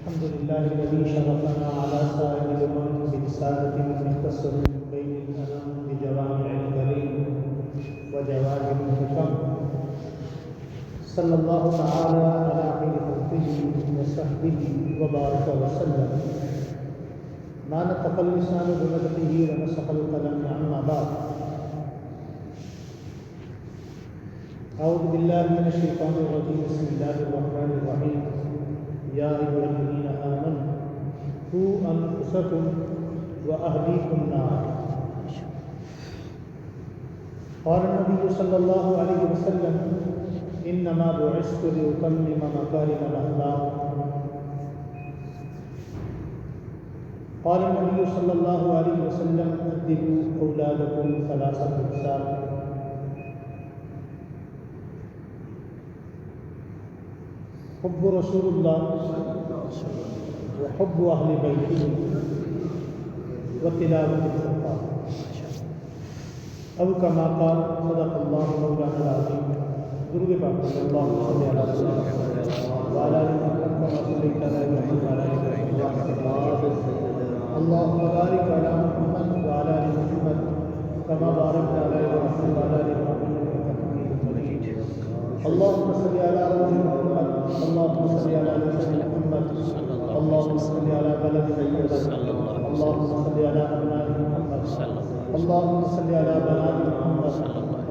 الحمد لله الذي شرفنا على سائر الأمم برسالة مختصر من بين الأنام بجوامع الكريم وجواهر الحكم صلى الله تعالى على خير خلقه وصحبه وبارك وسلم ما نطق اللسان بنطقه ونسق القلم عما بعد أعوذ بالله من الشيطان الرجيم بسم الله الرحمن الرحيم يا أيها الذين آمنوا قوا أنفسكم وأهليكم نارا قال النبي صلى الله عليه وسلم إنما بعثت لأتمم مكارم الأخلاق قال النبي صلى الله عليه وسلم أدبوا أولادكم ثلاثة أقسام حب رسول الله وحب أهل بيته وتلاوة القرآن أو كما قال صدق الله مولانا العظيم درود پاک صلی اللہ علیہ وسلم وعلى آل محمد كما صليت على إبراهيم وعلى آل إبراهيم اللهم بارك على محمد وعلى آل محمد كما باركت على إبراهيم وعلى آل إبراهيم إنك حميد مجيد اللهم صل على محمد اللهم صل على محمد اللهم صل على بلد محمد اللهم صل على أبناء محمد اللهم صل على بنات محمد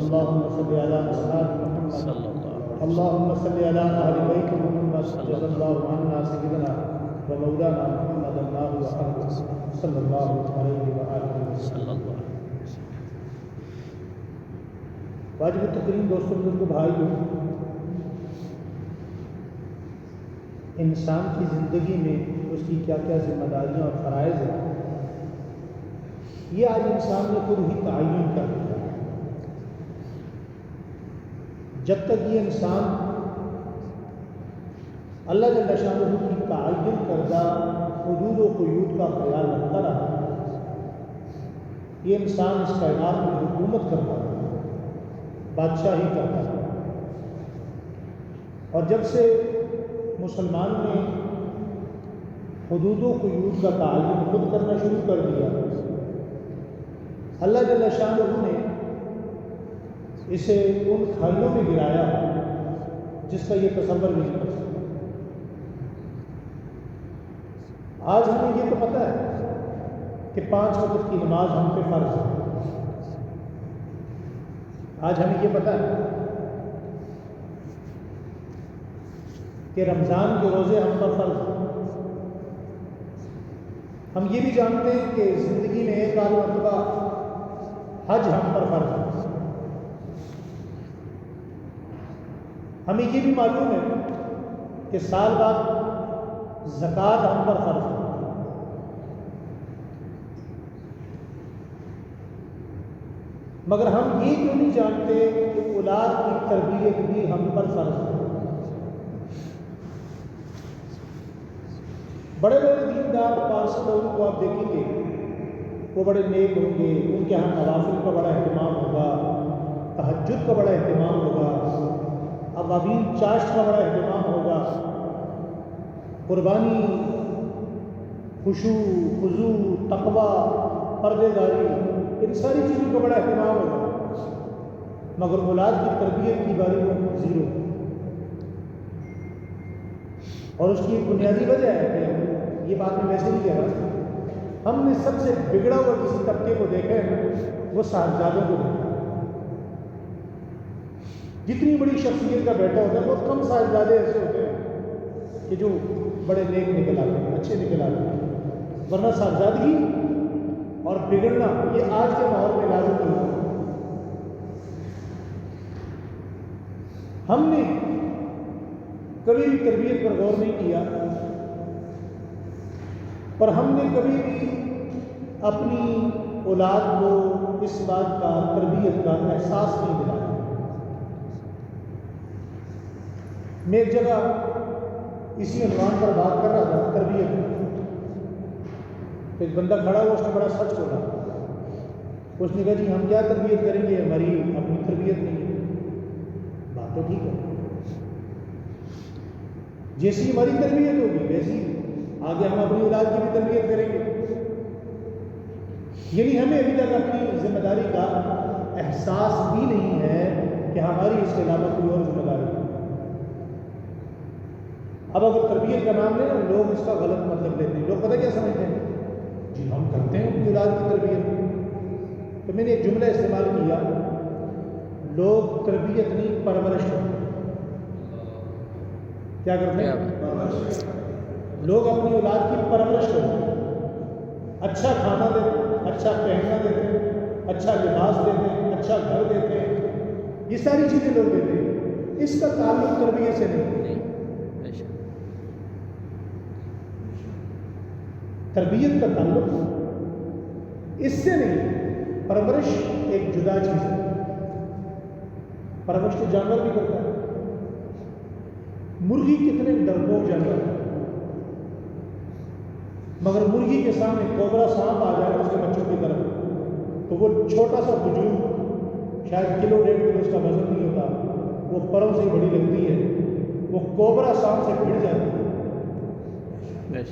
اللهم صل على أصحاب محمد اللهم صل على أهل بيت محمد جزا الله عنا سيدنا ومولانا محمد الله وحده صلى الله عليه وآله وسلم. واجب التکریم دوستوں بزرگوں بھائیوں، انسان کی زندگی میں اس کی کیا کیا ذمہ داریاں اور فرائض ہیں، یہ آج انسان نے خود ہی تعین کر دیا ہے. جب تک یہ انسان اللہ جل شانہ کی تعین کردہ حدود و قیود کا خیال رکھتا رہا، یہ انسان اس کائنات میں حکومت کرتا رہا، بادشاہی کرتا رہا. اور جب سے مسلمان نے حدود و قیود کا تعین خود کرنا شروع کر دیا، اللہ جل شانہ نے اسے ان کھائیوں میں گرایا جس کا یہ تصور نہیں کر سکتا. آج ہمیں یہ تو پتہ ہے کہ 5 وقت کی نماز ہم پہ فرض ہے. آج ہمیں یہ پتہ ہے کہ رمضان کے روزے ہم پر فرض ہیں. ہم یہ بھی جانتے ہیں کہ زندگی میں ایک بار مرتبہ حج ہم پر فرض ہے. ہمیں یہ بھی معلوم ہے کہ سال بعد زکوٰۃ ہم پر فرض ہے. مگر ہم یہ کیوں نہیں جانتے کہ اولاد کی تربیت بھی ہم پر فرض ہے. بڑے بڑے دیندار پارسی لوگوں کو آپ دیکھیں گے، وہ بڑے نیک ہوں گے، ان کے یہاں نوافل کا بڑا اہتمام ہوگا، تہجد کا بڑا اہتمام ہوگا، ابابین چاشت کا بڑا اہتمام ہوگا، قربانی، خشوع، خضوع، تقویٰ، پردے داری، ان ساری چیزوں کا بڑا اہتمام ہوگا. مگر اولاد کی تربیت کی باری میں زیرو. اور اس کی ایک بنیادی وجہ ہے کہ یہ بات میں ویسے نہیں کہہ رہا، ہم نے سب سے بگڑا ہوا کسی طبقے کو دیکھا ہے، وہ صاحبزادوں کو دیکھا. جتنی بڑی شخصیت کا بیٹا ہوتا ہے بہت کم صاحبزادے ایسے ہوتے ہیں کہ جو بڑے نیک نکل آتے ہیں، اچھے نکل آتے ہیں. ورنہ صاحبزادگی اور بگڑنا یہ آج کے ماحول میں لازم نہیں ہے. ہم نے کبھی بھی تربیت پر غور نہیں کیا، اور ہم نے کبھی بھی اپنی اولاد کو اس بات کا، تربیت کا احساس نہیں دلایا. میں ایک جگہ اسی عنوان پر بات کر رہا تھا، تربیت. ایک بندہ کھڑا ہوا، اس نے بڑا سچ بولا. اس نے کہا جی ہم کیا تربیت کریں گے، ہماری اپنی تربیت نہیں ہے. بات تو ٹھیک ہے، جیسی ہماری تربیت ہوگی ویسی آگے ہم اپنی اولاد کی بھی تربیت کریں گے. یعنی ہمیں ابھی تک اپنی ذمہ داری کا احساس بھی نہیں ہے کہ ہماری اس کے علاوہ کوئی اور ذمہ داری ہے. اب اگر تربیت کا نام لیں نا لوگ اس کا غلط مطلب لیتے ہیں. لوگ پتہ کیا سمجھتے ہیں؟ جی ہم کرتے ہیں اپنی اولاد کی تربیت. تو میں نے ایک جملہ استعمال کیا، لوگ تربیت نہیں پرورش کرتے. کیا کرتے ہیں؟ لوگ اپنی اولاد کی پرورش کرتے ہیں. اچھا کھانا دیتے ہیں، اچھا پہننا دیتے ہیں، اچھا لباس دیتے ہیں، اچھا گھر دیتے ہیں، یہ ساری چیزیں لوگ دیتے ہیں. اس کا تعلق تربیت سے نہیں. تربیت کا تعلق اس سے نہیں. پرورش ایک جدا چیز ہے. پرورش تو جانور بھی کرتا ہے. مرغی کتنے ڈرپوک جانور ہے، مگر مرغی کے سامنے کوبرا سانپ آ جائے اس کے بچوں کی طرف تو وہ چھوٹا سا وجود، شاید کلو 1.5 کلو اس کا وزن نہیں ہوتا، وہ پروں سے بڑی لگتی ہے، وہ کوبرا سانپ سے بھڑ جاتی ہے.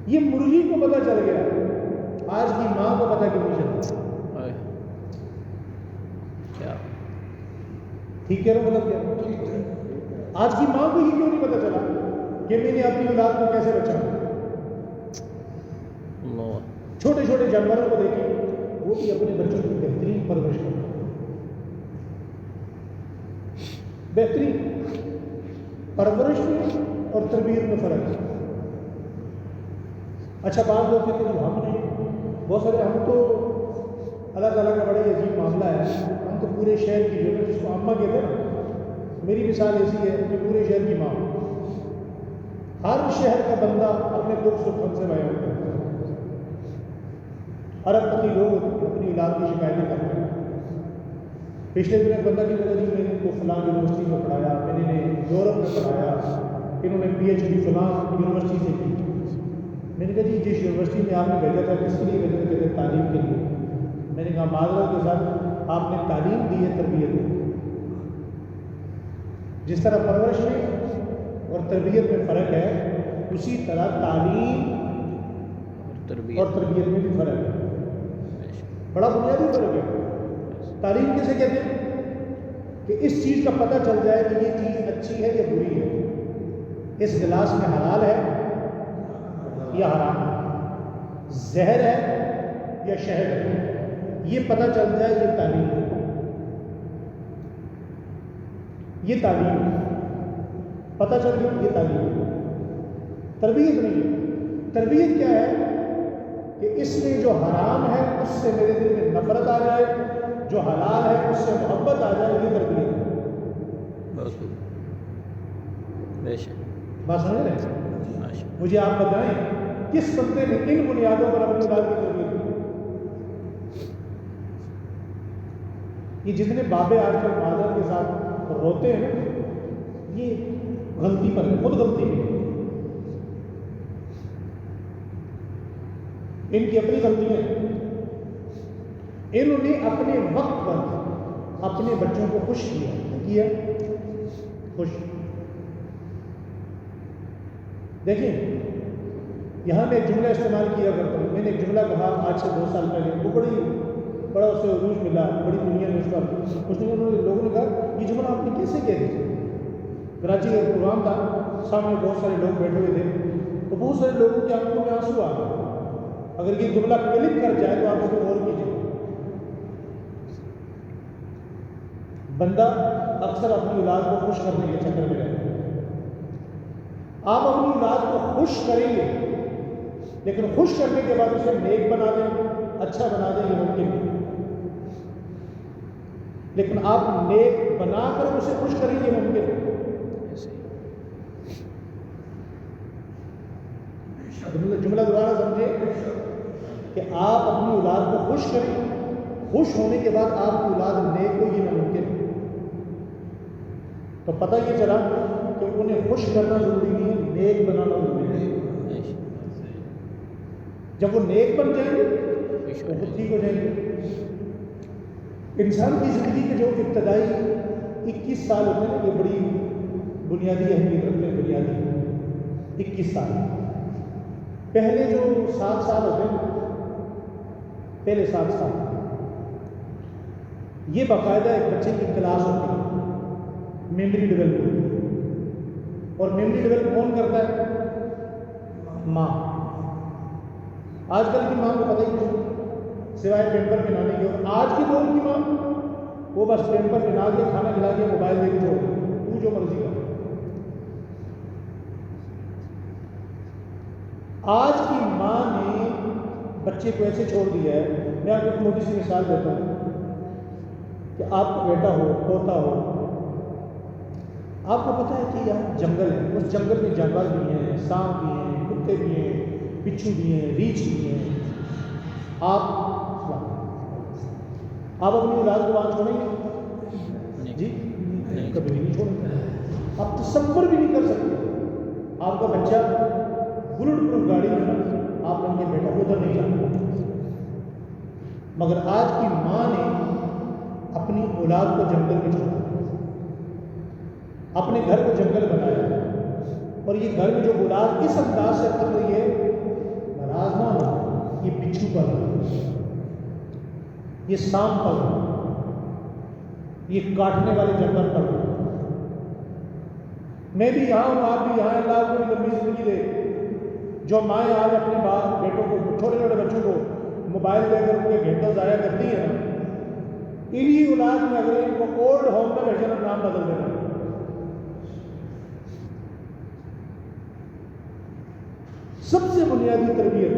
یہ مرغی کو پتہ چل گیا، آج کی ماں کو پتہ کیوں نہیں چلتا؟ ٹھیک ہے نا؟ مطلب کیا آج کی ماں کو ہی کیوں نہیں پتہ چلا کہ میں نے اپنی اولاد کو کیسے بچاؤں؟ چھوٹے چھوٹے جانوروں کو دیکھیں، وہ بھی اپنے بچوں کی بہترین پرورش کرتے ہیں. بہترین پرورش میں اور تربیت میں فرق ہے. اچھا بعض لوگ کہتے ہیں جو ہم نے بہت سارے، ہم تو اللہ تعالیٰ کا بڑا ہی عجیب معاملہ ہے. ہم تو پورے شہر کی جو جس کو اماں کہتے ہیں نا، میری مثال ایسی ہے کہ پورے شہر کی ماں. ہر شہر کا بندہ اپنے دکھ سکھ ہم سے بیان کرتا ہے. ہر اپنی لوگ اپنی اولاد کی شکایتیں کرتے ہیں. پچھلے دن ایک بندہ کی وجہ جی میں نے کو فلاں یونیورسٹی میں پڑھایا، میں نے یورپ میں پڑھایا، انہوں نے PhD فلاں یونیورسٹی سے کی. میں نے کہا جی جس یونیورسٹی میں آپ نے بھیجا تھا کس کے لیے بھیجا تھا؟ کہتے تعلیم کے لیے. میں نے کہا معذرت کے ساتھ آپ نے تعلیم دی ہے تربیت دی. جس طرح پرورش میں اور تربیت میں فرق ہے، اسی طرح تعلیم اور تربیت میں بھی فرق ہے. بڑا بنیادی فرق ہے. تعلیم کسے کہتے ہیں؟ کہ اس چیز کا پتہ چل جائے کہ یہ چیز اچھی ہے یا بری ہے، اس گلاس میں حلال ہے یا حرام ہے، زہر ہے یا شہد ہے، یہ پتہ چل جائے. یہ تعلیم ہے. یہ تعلیم ہے. پتہ چل گیا یہ تعلیم ہے. تربیت نہیں ہے. تربیت کیا ہے کہ اس میں جو حرام ہے اس سے میرے دل میں نفرت آ جائے، جو حلال ہے اس سے محبت آ جائے. یہ تربیت ہے. بات سمجھ رہے ہیں؟ مجھے آپ بتائیں کس بندے نے ان بنیادوں پر اپنی اولاد کی تربیت کی؟ یہ جتنے بابے آج کل معذرت کے ساتھ روتے ہیں یہ غلطی پر ہے، خود غلطی ہے. ان کی اپنی غلطیاں ہیں. انہوں نے اپنے وقت پر اپنے بچوں کو خوش کیا خوش. دیکھیں یہاں میں ایک جملہ استعمال کیا کرتا ہوں. میں نے ایک جملہ کہا آج سے 2 سال پہلے، وہ بڑا اسے عروج ملا، بڑی دنیا میں اس کا. اس نے لوگوں نے کہا یہ جملہ آپ نے کیسے کہہ دی؟ کراچی کا پروگرام تھا، سامنے بہت سارے لوگ بیٹھے ہوئے تھے، تو بہت سارے لوگوں کی آنکھوں میں آنسو آ گئے. اگر یہ جملہ کلک کر جائے تو آپ اس کو غور کیجیے. بندہ اکثر اپنی اولاد کو خوش کرنے کے چکر میں رہتا ہے. آپ اپنی اولاد کو خوش کریں گے لیکن خوش کرنے کے بعد اسے نیک بنا دیں، اچھا بنا دیں، یہ ممکن نہیں. لیکن آپ نیک بنا کر اسے خوش کریں گے ممکن ہے. جملہ دوبارہ سمجھے کہ آپ اپنی اولاد کو خوش کریں، خوش ہونے کے بعد آپ کی اولاد نیک ہو، یہ ناممکن ہے. تو پتہ یہ چلا کہ انہیں خوش کرنا ضروری نہیں ہے، نیک بنانا ضروری ہے. جب وہ نیک بن جائیں گے وہ خود ٹھیک ہو جائیں گے. انسان کی زندگی کے جو ابتدائی 21 سال ہوتے ہیں یہ بڑی بنیادی اہمیت رکھتے ہیں. بنیادی 21 سال. پہلے جو 7 سال ہوتے ہیں، پہلے 7 سال یہ باقاعدہ ایک بچے کی کلاس ہوتی ہے، میموری ڈیولپ ہوتی ہے. اور میموری ڈیولپ کون کرتا ہے؟ ماں. آج کل کی ماں کو پتہ ہی نہیں سوائے پیمپر پہنانے کی. اور آج کے دور کی ماں وہ بس پیمپر پہنا دیا، کھانا کھلا دیا، موبائل دے کے چھوڑ دیا، تو جو مرضی کر. آج کی ماں نے بچے کو ایسے چھوڑ دیا ہے. میں آپ کو ایک موٹی سی مثال دیتا ہوں کہ آپ کا بیٹا ہو، پوتا ہو، آپ کو پتہ ہے کہ یہاں جنگل ہے، اس جنگل میں جانور بھی ہیں، سانپ بھی ہیں، کتے بھی ہیں، بچھو بھی ہیں، ریچھ بھی ہیں. آپ اپنی اولاد کو وہاں چھوڑیں گے؟ جی کبھی بھی نہیں چھوڑیں گے. آپ تصور بھی نہیں کر سکتے آپ کا بچہ بلٹ پروف گاڑی میں نا آپ نے بیٹا ادھر نہیں جانا. مگر آج کی ماں نے اپنی اولاد کو جنگل میں چھوڑا، اپنے گھر کو جنگل بنایا. اور یہ گھر میں جو اولاد اس انداز سے پڑ رہی ہے، ناراض نہ ہو، یہ بچھو پل رہا ہے، یہ سانپ پل رہا ہے، یہ کاٹنے والے جانور پل رہا ہے. میں بھی یہاں ہوں، آپ بھی یہاں. اللہ کو لمبی زندگی دے. جو مائیں آج اپنے بیٹوں کو، چھوٹے چھوٹے بچوں کو موبائل دے کر ان کے گھنٹوں ضائع کرتی ہے نا، انہی اولاد میں اگر ان کو اولڈ ہوم میں بھیجنا، نام بدل دینا. سب سے بنیادی تربیت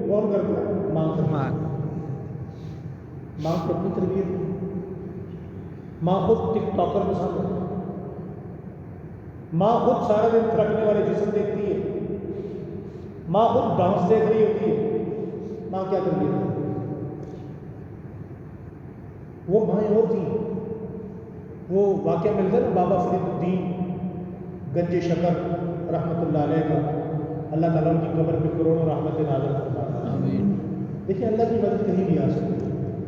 کون کرتا ہے؟ ماں کرتا ہے. ماں کی اپنی تربیت. ماں خود ٹک ٹاکر پسند ہے، ماں خود سارا دن تھرکنے والے جسم دیکھتی ہے، ماں خود ڈانس دیکھ رہی ہوتی ہے. ماں کیا تربیت ہے؟ وہ مائیں اور تھیں. وہ واقعہ ملتا ہے نا بابا فرید الدین گنج شکر رحمۃ اللہ علیہ کا، اللہ تعالیٰ ان کی قبر پہ کروڑوں رحمت نازل فرمائے. دیکھیں اللہ کی مدد کہیں بھی آ سکتی ہے.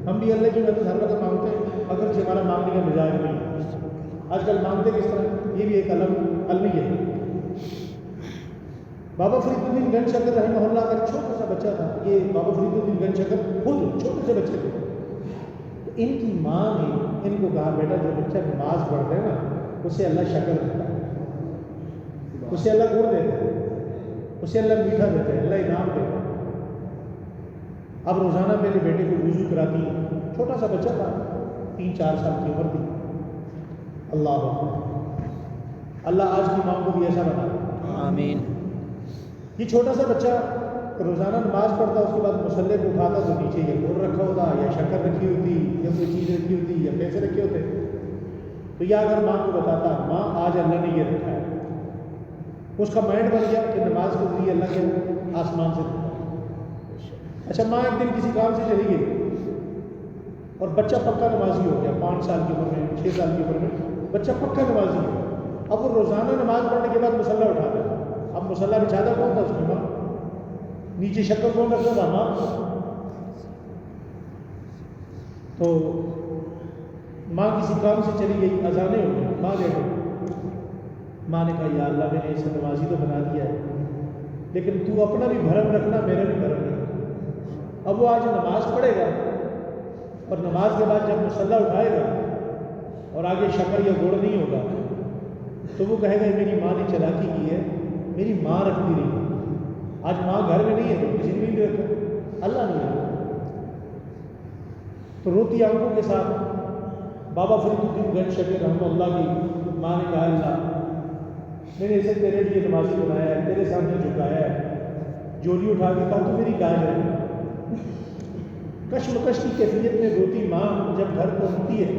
ہم بھی اللہ کی مدد ہر وقت مانگتے ہیں، اگرچہ ہمارا مانگنے کا مزاج نہیں ہے. آج کل مانگتے کس طرح، یہ بھی ایک علم ہی ہے. بابا فرید الدین گنج شکر رحمہ اللہ کا چھوٹا سا بچہ تھا. یہ بابا فرید الدین گنج شکر خود چھوٹے سے بچے تھے. ان کی ماں نے ان کو کہا بیٹا جو بچہ نماز پڑھتا ہے نا اسے اللہ شکر دیتا ہے، اسے اللہ گڑ دیتا ہے، اسے اللہ میٹھا دیتا ہے، اللہ انعام دیتا ہے. اب روزانہ میرے بیٹے کو وضو کراتی ہیں. چھوٹا سا بچہ تھا، 3-4 سال کی عمر تھی. اللہ اکبر. اللہ آج کی ماں کو بھی ایسا بنا. آمین. یہ چھوٹا سا بچہ روزانہ نماز پڑھتا، اس کے بعد مصلے کو اٹھاتا تو نیچے یا گڑ رکھا ہوتا، یا شکر رکھی ہوتی، یا کوئی چیز رکھی ہوتی، یا پیسے رکھے ہوتے. تو یا اگر ماں کو بتاتا ماں آج اللہ نے یہ رکھا ہے، اس کا مائنڈ بن گیا کہ نماز کے ذریعے اللہ کے آسمان سے دیتا ہے. اچھا ماں ایک دن کسی کام سے چلی گئی اور بچہ پکا نمازی ہو گیا. 5 سال کی عمر میں، 6 سال کی عمر میں بچہ پکا نمازی ہو. اب وہ روزانہ نماز پڑھنے کے بعد مصلی اٹھاتا ہے. اب مصلی بچھاتا کون تھا؟ اس کی ماں. نیچے شکر کون رکھتا تھا؟ ماں. تو ماں کسی کام سے چلی گئی، اذانیں ہو گئی، ماں لیٹ ہو گئی. ماں نے کہا یا اللہ میں نے اسے نمازی تو بنا دیا ہے، لیکن تو اپنا بھی بھرم رکھنا، میرا بھی بھرم رکھنا. اب وہ آج نماز پڑھے گا اور نماز کے بعد جب مصلی اٹھائے گا اور آگے شکر یا گڑ نہیں ہوگا تو وہ کہے گا میری ماں نے چلاکی کی ہے، میری ماں رکھتی رہی. آج ماں گھر میں نہیں ہے تو کسی نے بھی نہیں رکھا، اللہ نہیں رکھا. تو روتی آنکھوں کے ساتھ بابا فرید الدین گنج شکر رحمہ اللہ کی ماں نے کہا اللہ میں نے اسے تیرے لیے نمازی بنایا ہے، تیرے سامنے جھکایا ہے، جولی اٹھا کے کہا تو میری لاج ہے. کشمکش کی کیفیت میں روتی ماں جب گھر پہنچتی ہے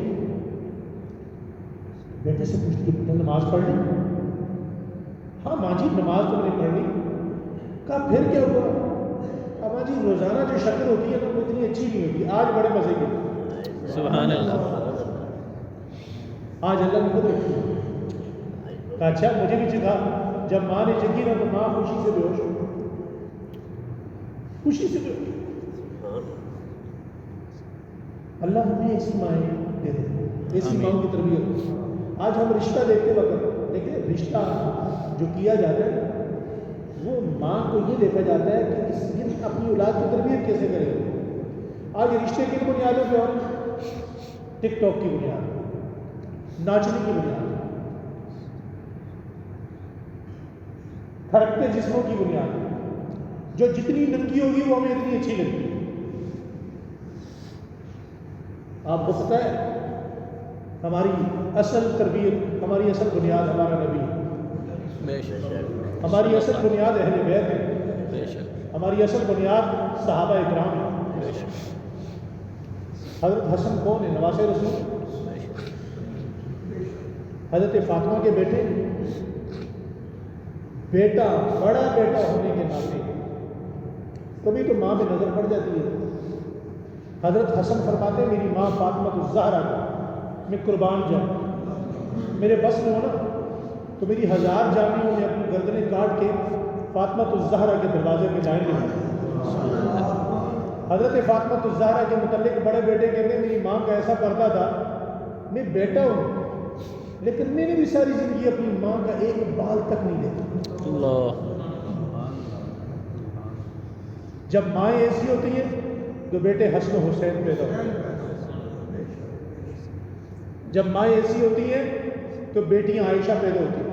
بیٹے سے پوچھتی ہے بیٹا نماز پڑھ لی؟ ہاں ماں جی نماز تو نہیں پڑھ لی. کہا پھر کیا ہوا؟ ماں جی روزانہ جو شکر ہوتی ہے نا وہ اتنی اچھی نہیں ہوتی، آج بڑے مزے کی. سبحان اللہ. آج اللہ نے خود رکھی. کہا اچھا مجھے بھی چکھا. جب ماں نے چکھی نا تو ماں خوشی سے بے ہوش ہو، خوشی سے بے ہوش. اللہ ہمیں ایسی مائیں دے دے، ایسی ماں کی تربیت. آج ہم رشتہ دیکھتے وقت دیکھیں رشتہ جو کیا جاتا ہے یہ دیکھا جاتا ہے کہ یہ اپنی اولاد کی تربیت کیسے کرے گا. آج رشتے کی بنیادوں پہ اور ٹک ٹاک کی بنیاد، ناچنے کی بنیاد، تھرکتے جسموں کی بنیاد، جو جتنی ننگی ہوگی وہ ہمیں اتنی اچھی لگتی ہے. آپ کو پتہ ہے ہماری اصل تربیت، ہماری اصل بنیاد ہمارا نبی ہے. بے شک ہماری اصل بنیاد اہل بیت ہے. بے شک ہماری اصل بنیاد صحابہ اکرام ہے. بے شک حضرت حسن کون ہے؟ نواسہ رسول. بے شک حضرت فاطمہ کے بیٹے، بیٹا بڑا بیٹا ہونے کے ناطے کبھی تو ماں پہ نظر پڑ جاتی ہے. حضرت حسن فرماتے میری ماں فاطمہ الزہرا کا میں قربان جاؤں، میرے بس میں ہو نا تو میری 1000 جانیوں میں اپنی گردنیں کاٹ کے فاطمہ الزہرا کے دروازے پہ جائیں گے. حضرت فاطمہ الزہرا کے متعلق بڑے بیٹے کہتے ہیں میری ماں کا ایسا پردہ تھا، میں بیٹا ہوں لیکن میں نے بھی ساری زندگی اپنی ماں کا ایک بال تک نہیں دیکھا. اللہ. جب مائیں ایسی ہوتی ہیں تو بیٹے حسن و حسین پیدا ہوتے ہیں. جب مائیں ایسی ہوتی ہیں تو بیٹیاں عائشہ پیدا ہوتی ہیں.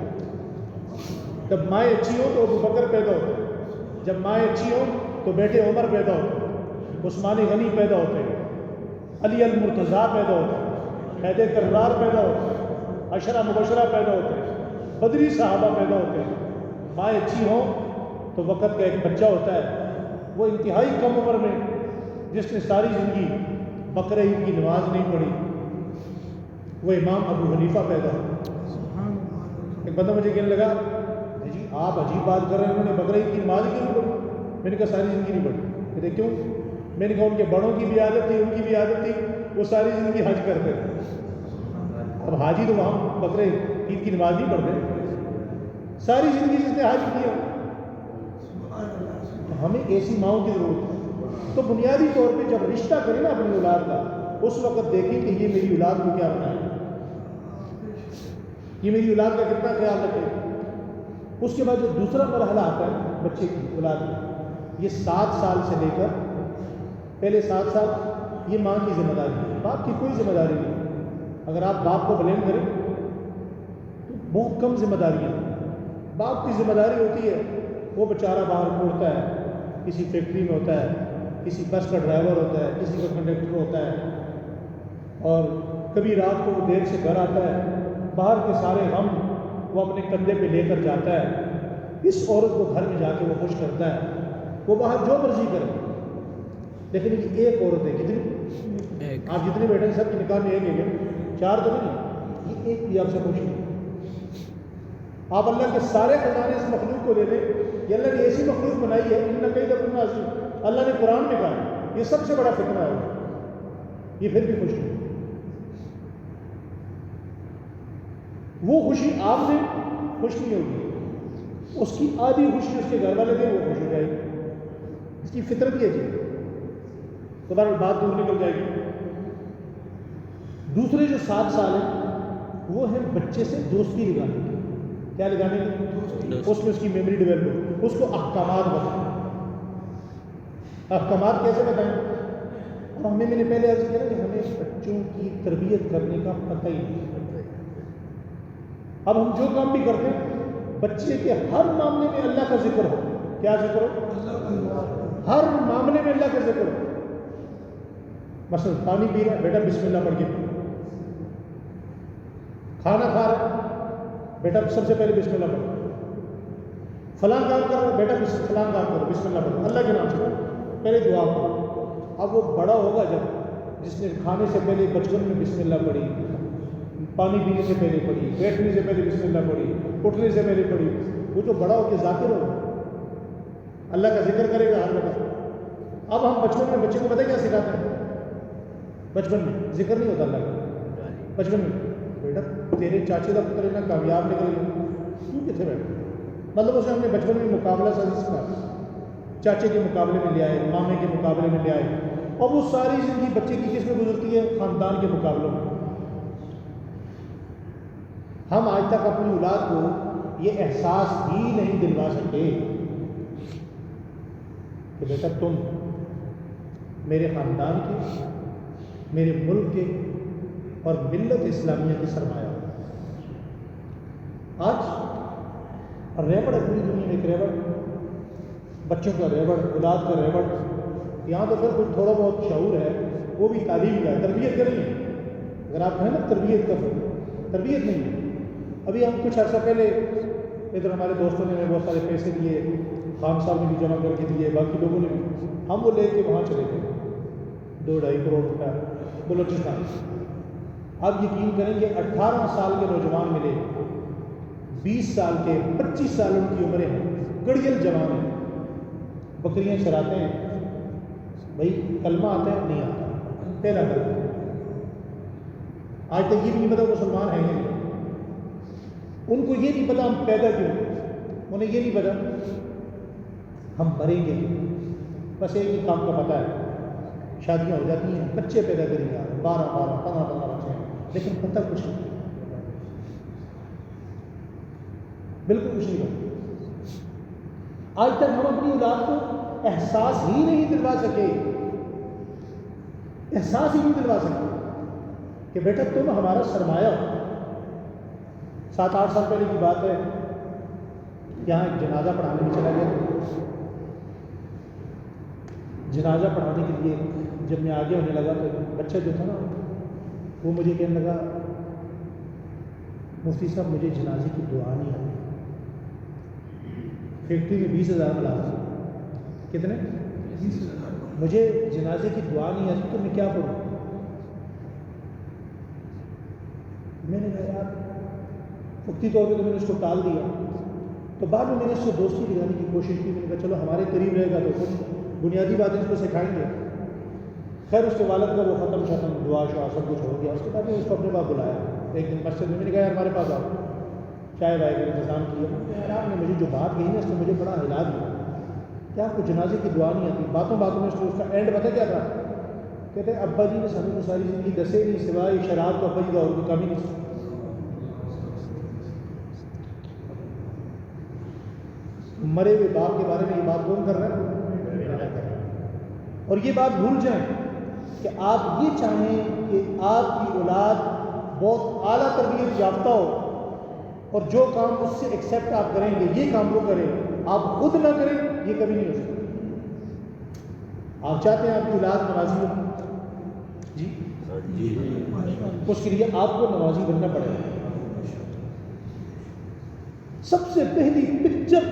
جب مائیں اچھی ہوں تو ابو بکر پیدا ہوتے ہیں. جب مائیں اچھی ہوں تو بیٹے عمر پیدا ہوتے ہیں، عثمان غنی پیدا ہوتے ہیں، علی المرتضیٰ پیدا ہوتے ہیں، حیدر کرار پیدا ہوتے ہیں، عشرہ مبشرہ پیدا ہوتے ہیں، بدری صحابہ پیدا ہوتے ہیں. مائیں اچھی ہوں تو وقت کا ایک بچہ ہوتا ہے، وہ انتہائی کم عمر میں جس نے ساری زندگی بقرہ عید کی نماز نہیں پڑھی، وہ امام ابو حنیفہ پیدا ہو. ایک بندہ مجھے کہنے لگا جی آپ عجیب بات کر رہے ہیں، انہوں نے بقرہ عید کی نماز کیوں نہیں پڑھی؟ میں نے کہا ساری زندگی نہیں پڑھی. کہتے کیوں؟ میں نے کہا ان کے بڑوں کی بھی عادت تھی، ان کی بھی عادت تھی، وہ ساری زندگی حج کرتے تھے. اب حاجی تو وہاں بقرہ عید کی نماز نہیں پڑھتے، ساری زندگی جس نے حج کیا. تو ہمیں ایسی ماؤں کی ضرورت ہے. تو بنیادی طور پہ جب رشتہ کریں نا اپنی اولاد کا، اس وقت دیکھیں کہ یہ میری اولاد کو کیا بنائے، یہ میری اولاد کا کتنا خیال رکھے. اس کے بعد جو دوسرا مرحلہ آتا ہے بچے کی اولاد کا، یہ 7 سال سے لے کر پہلے 7 سال یہ ماں کی ذمہ داری ہے، باپ کی کوئی ذمہ داری نہیں. اگر آپ باپ کو بلیم کریں تو بہت کم ذمہ داری ہے. باپ کی ذمہ داری ہوتی ہے وہ بیچارہ باہر کوڑتا ہے، کسی فیکٹری میں ہوتا ہے، کسی بس کا ڈرائیور ہوتا ہے، کسی کا کنڈکٹر ہوتا ہے، اور کبھی رات کو وہ دیر سے گھر آتا ہے، باہر کے سارے غم وہ اپنے کندھے پہ لے کر جاتا ہے. اس عورت کو گھر میں جا کے وہ خوش کرتا ہے، وہ باہر جو مرضی کرے. لیکن یہ ایک عورت ہے، کتنی آپ جتنے بیٹھے ہیں سب کے نکاح میں ایک ہے، 4 تو نہیں، یہ ایک بھی آپ سے خوش نہیں. آپ اللہ کے سارے خزانے اس مخلوق کو دے دیں، یہ اللہ نے ایسی مخلوق بنائی ہے ان کئی دفعہ عظیم، اللہ نے قرآن میں کہا یہ سب سے بڑا فتنہ ہے، یہ پھر بھی خوش نہیں. وہ خوشی آپ سے خوش نہیں ہوگی، اس کی آدھی خوشی اس کے گھر والے دیں وہ خوش ہو جائے گی. اس کی فطرت یہ جی تو بات دور نکل جائے گی. دوسرے جو 7 سال ہیں وہ ہیں بچے سے دوستی لگانے کی. کیا لگانے کی؟ اس میں اس کی میموری ڈیولپ ہو، اس کو احکامات بتائیں. احکامات کیسے بتائیں؟ اب میں نے پہلے عرض کیا کہ ہمیں بچوں کی تربیت کرنے کا پتہ ہی نہیں. اب ہم جو کام بھی کرتے ہیں بچے کے ہر معاملے میں اللہ کا ذکر ہو. کیا ذکر ہو؟ ہر معاملے میں اللہ کا ذکر ہو. مثلا پانی پی رہا ہے بیٹا بسم اللہ پڑھ کے پی. کھانا کھا رہا ہے بیٹا سب سے پہلے بسم اللہ پڑھو. فلاں کام کر رہا ہے بیٹا فلاں کام کرو بسم اللہ پڑھو، اللہ کے نام سے پہلے دعا پڑھو. اب وہ بڑا ہوگا جب جس نے کھانے سے پہلے بچپن میں بسم اللہ پڑھی، پانی پینے سے پہلے پڑھی، بیٹھنے سے پہلے بسم اللہ پڑھی، اٹھنے سے پہلے پڑھی، وہ جو بڑا ہو کے ذاکر ہوگا اللہ کا ذکر کرے گا ہر وقت. اب ہم بچپن میں بچے کو پتہ کیا سکھاتے ہیں؟ بچپن میں ذکر نہیں ہوتا اللہ کا. بچپن میں بیٹا تیرے چاچے کا پتر اتنا کامیاب نکل گیا، کیوں کتنے بیٹھے؟ مطلب اسے ہم نے بچپن میں مقابلہ سازی سکھا، چاچے کے مقابلے میں لے آئے، مامے کے مقابلے میں لے آئے، اور وہ ساری زندگی بچے کی کس میں گزرتی ہے؟ خاندان کے مقابلوں میں. ہم آج تک اپنی اولاد کو یہ احساس ہی نہیں دلوا سکے کہ بیٹا تم میرے خاندان کے، میرے ملک کے اور ملت اسلامیہ کے سرمایہ ہو۔ آج ریوڑ ہے پوری دنیا میں، ایک ریوڑ، بچوں کا ریوڑ، اولاد کا ریوڑ۔ یہاں تو پھر کچھ تھوڑا بہت شعور ہے، وہ بھی تعلیم کا ہے، تربیت کا نہیں ہے۔ اگر آپ کہیں نا تربیت کا، تربیت نہیں ہے۔ ابھی ہم کچھ عرصہ پہلے ادھر ہمارے دوستوں نے ہمیں بہت سارے پیسے دیے، خان صاحب نے بھی جمع کر کے دیے، باقی لوگوں نے بھی، ہم وہ لے کے وہاں چلے گئے 2-2.5 کروڑ روپیہ بلوچستان۔ آپ یقین کریں گے 18 سال کے نوجوان ملے، 20 سال کے، 25 سال ان کی عمریں ہیں، گڑیل جوان ہیں، بکریاں چراتے ہیں۔ بھائی کلمہ آتا ہے نہیں آتا، پہلا کلمہ آج تک یہ بھی نہیں پتا مسلمان ہیں یا نہیں، ان کو یہ نہیں پتا ہم پیدا کیوں، انہیں یہ نہیں پتا ہم مریں گے۔ بس ایک ہی کام کا پتہ ہے، شادیاں ہو جاتی ہیں، بچے پیدا کریں گے، 12 15 بچے ہیں، لیکن پتہ کچھ نہیں، بالکل کچھ نہیں پتا۔ آج تک ہم اپنی اولاد کو احساس ہی نہیں دلوا سکے، احساس ہی نہیں دلوا سکے کہ بیٹا تم ہمارا سرمایہ ہو۔ 7-8 سال پہلے کی بات ہے، یہاں ایک جنازہ پڑھانے میں چلا گیا۔ جنازہ پڑھانے کے لیے جب میں آگے ہونے لگا تو بچہ جو تھا نا وہ مجھے کہنے لگا مفتی صاحب مجھے جنازے کی دعا نہیں آتی۔ فیکٹری میں 20,000 ملازم، کتنے؟ مجھے جنازے کی دعا نہیں آتی تو میں کیا کروں؟ میں نے کہا یار وقتی طور پہ تو میں نے اس کو ٹال دیا، تو بعد میں نے اس سے دوستی دلانے کی کوشش کی۔ میں نے کہا چلو ہمارے قریب رہے گا تو کچھ بنیادی باتیں اس کو سکھائیں گے۔ خیر اس کے والد کا وہ ختم دعا شعا سب کچھ ہو گیا۔ اس کے بعد میں اس کو اپنے پاس بلایا ایک دن مسجد میں نے کہا یار ہمارے پاس آؤ، چائے وائے کا انتظام کیا۔ یار آپ نے مجھے جو بات کہی نا اس نے مجھے بڑا ہلا دیا، کیا آپ کو جنازے کی دعا نہیں آتی؟ باتوں میں اس کا اینڈ پتہ کیا تھا؟ کہتے ہیں ابا جی نے ہمیں تو ساری زندگی دسے نہیں سوائے شراب تو ابا جی کا اور کوئی کمی نہیں۔ مرے ہوئے باپ کے بارے میں یہ بات کون کر رہا ہے؟ اور یہ بات بھول جائیں کہ آپ یہ چاہیں کہ آپ کی اولاد بہت اعلیٰ تربیت یافتہ ہو اور جو کام اس سے ایکسیپٹ آپ کریں گے یہ کام وہ کریں، آپ خود نہ کریں، یہ کبھی نہیں ہو سکتا۔ آپ چاہتے ہیں آپ کی اولاد نمازی ہو، جی اس کے لیے آپ کو نمازی بننا پڑے گا۔ سب سے پہلی پکچر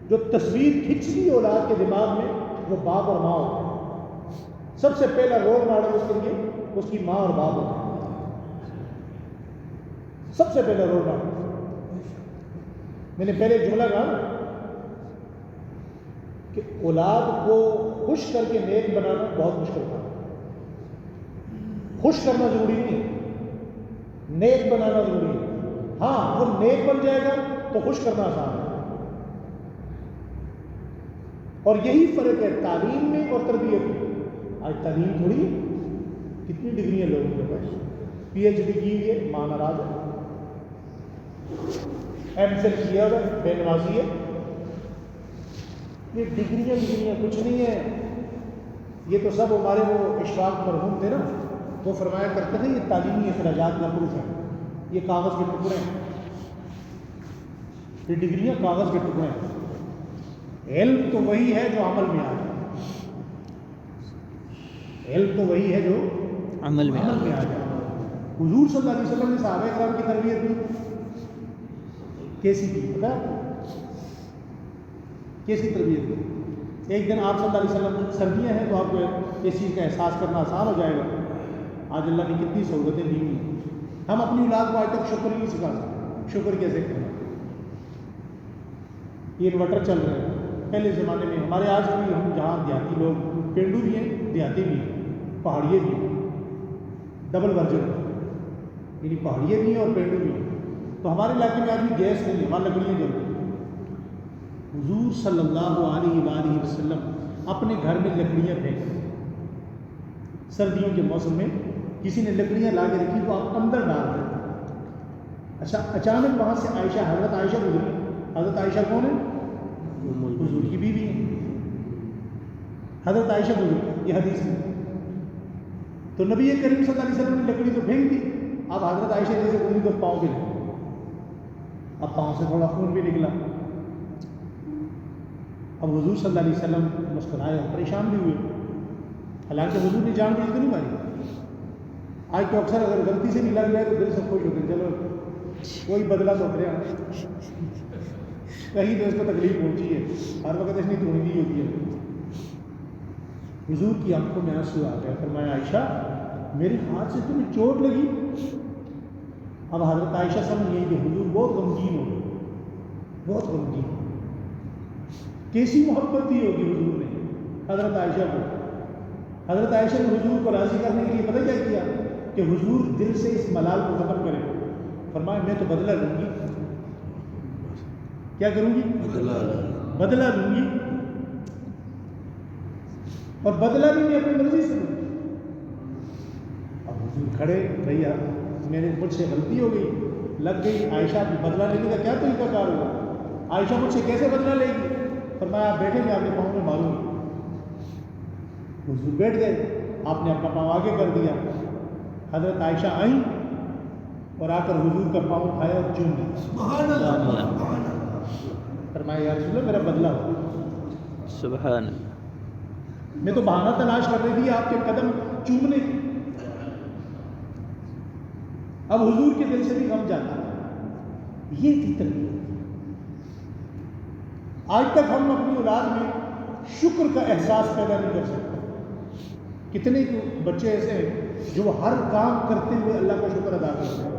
جو تصویر کھینچتی اولاد کے دماغ میں وہ باپ اور ماں ہوتے ہیں۔ سب سے پہلا رول ماڈل اس کے لیے اس کی ماں اور باپ ہوتے ہیں، سب سے پہلا رول ماڈل۔ میں نے پہلے جملہ کہا نا کہ اولاد کو خوش کر کے نیک بنانا بہت مشکل تھا۔ خوش کرنا ضروری نہیں ہے، نیک بنانا ضروری ہے۔ ہاں وہ نیک بن جائے گا تو خوش کرنا آسان ہے۔ اور یہی فرق ہے تعلیم میں اور تربیت میں۔ آج تعلیم تھوڑی ہے، کتنی ڈگریاں لوگوں کے پاس، پی ایچ ڈی کی ہوئی ہے، ماں ناراض ہے، ایم فل کیا ہوا ہے، بے نوازی ہے۔ یہ ڈگریاں کچھ نہیں ہے، یہ تو سب ہمارے وہ اشفاق مرحوم تھے نا، وہ فرمایا کرتے تھے یہ تعلیمی اخراجات مفروض ہیں، یہ کاغذ کے ٹکڑے ہیں، یہ ڈگریاں کاغذ کے ٹکڑے ہیں۔ علم تو وہی ہے جو عمل میں آ جائے، علم تو وہی ہے جو عمل میں آ جائے۔ حضور صلی اللہ علیہ وسلم نے صحابہ کرام کی تربیت کی، کیسی کی پتہ ہے؟ کیسی تربیت کی؟ ایک دن آپ صلی اللہ علیہ وسلم، سردیاں ہیں تو آپ کو اس چیز کا احساس کرنا آسان ہو جائے گا، آج اللہ نے کتنی سہولتیں دی ہیں، ہم اپنی اولاد کو آج تک شکر ہی نہیں سکھا سکتے، شکر کیسے کرنا۔ یہ انورٹر چل رہے ہیں، پہلے زمانے میں ہمارے آج بھی ہم جہاں دیہاتی لوگ، پینڈو بھی ہیں دیہاتی بھی ہیں، پہاڑیے بھی ہیں، ڈبل ورژن، یعنی پہاڑیے بھی ہیں اور پینڈو بھی ہیں۔ تو ہمارے علاقے میں آج بھی گیس نہیں ہے، ہماری لکڑیاں جل رہی ہیں۔ حضور صلی اللہ علیہ وآلہ وسلم اپنے گھر میں لکڑیاں پھینکتے، سردیوں کے موسم میں کسی نے لکڑیاں لا کے رکھی تو آپ اندر ڈال دیں۔ اچھا اچانک وہاں سے عائشہ، حضرت عائشہ گزری۔ حضرت عائشہ کون ہے؟ حضور کی بیوی ہیں۔ حضرت عائشہ گزری یہ حدیث میں، تو نبی کریم صلی اللہ علیہ وسلم نے لکڑی تو پھینک دی، اب حضرت عائشہ جیسے گزری تو پاؤں بھی لگے، اب پاؤں سے تھوڑا خون بھی نکلا، اب حضور صلی اللہ علیہ وسلم مسکرائے اور پریشان بھی ہوئے، حالانکہ حضور نے جان بوجھ کے نہیں ماری، آج تو اکثر اگر غلطی سے بھی لگ جائے تو دل سے خوش ہوتے ہیں، چلو کوئی بدلہ تو کرے، کہیں تو اس کو تکلیف پہنچی ہے، ہر وقت اس نے ڈھونڈی ہوتی ہے۔ حضور کی آنکھوں میں آنسو آ گیا، فرمایا عائشہ میرے ہاتھ سے تمہیں چوٹ لگی؟ اب حضرت عائشہ سمجھ گئی کہ حضور بہت غمگین ہو گئے، بہت غمگین، کیسی محبت دی ہوگی حضور نے حضرت عائشہ کو۔ حضرت عائشہ نے حضور کو راضی کرنے کے لیے پتہ کیا کیا کہ حضور دل سے اس ملال کو ختم کرے، فرمایا میں تو بدلہ لوں گی، کیا کروں گی؟ بدلہ لوں گی، اور بدلہ بھی میں اپنی مرضی سے لوں گی۔ اب حضور کھڑے، بھیا مجھ سے غلطی ہو گئی، لگ گئی، عائشہ بدلہ لینے کا کیا طریقہ کار ہوگا، عائشہ مجھ سے کیسے بدلہ لے گی؟ فرمایا آپ بیٹھے، میں آپ کے پاؤں میں ماروں گی۔ حضور بیٹھ گئے، آپ نے اپنا پاؤں آگے کر دیا، حضرت عائشہ آئیں اور آ کر حضور کا پاؤں اٹھایا اور چوم دیا، سبحان اللہ فرمایا یا رسول اللہ میرا بدلہ ہو، سبحان اللہ۔ میں تو بہانہ تلاش کر رہی تھی آپ کے قدم چومنے کی۔ اب حضور کے دل سے بھی غم جاتا، یہ تھی تربیت۔ آج تک ہم اپنی اولاد میں شکر کا احساس پیدا نہیں کر سکتے۔ کتنے بچے ایسے ہیں جو ہر کام کرتے ہوئے اللہ کا شکر ادا کرتے ہیں،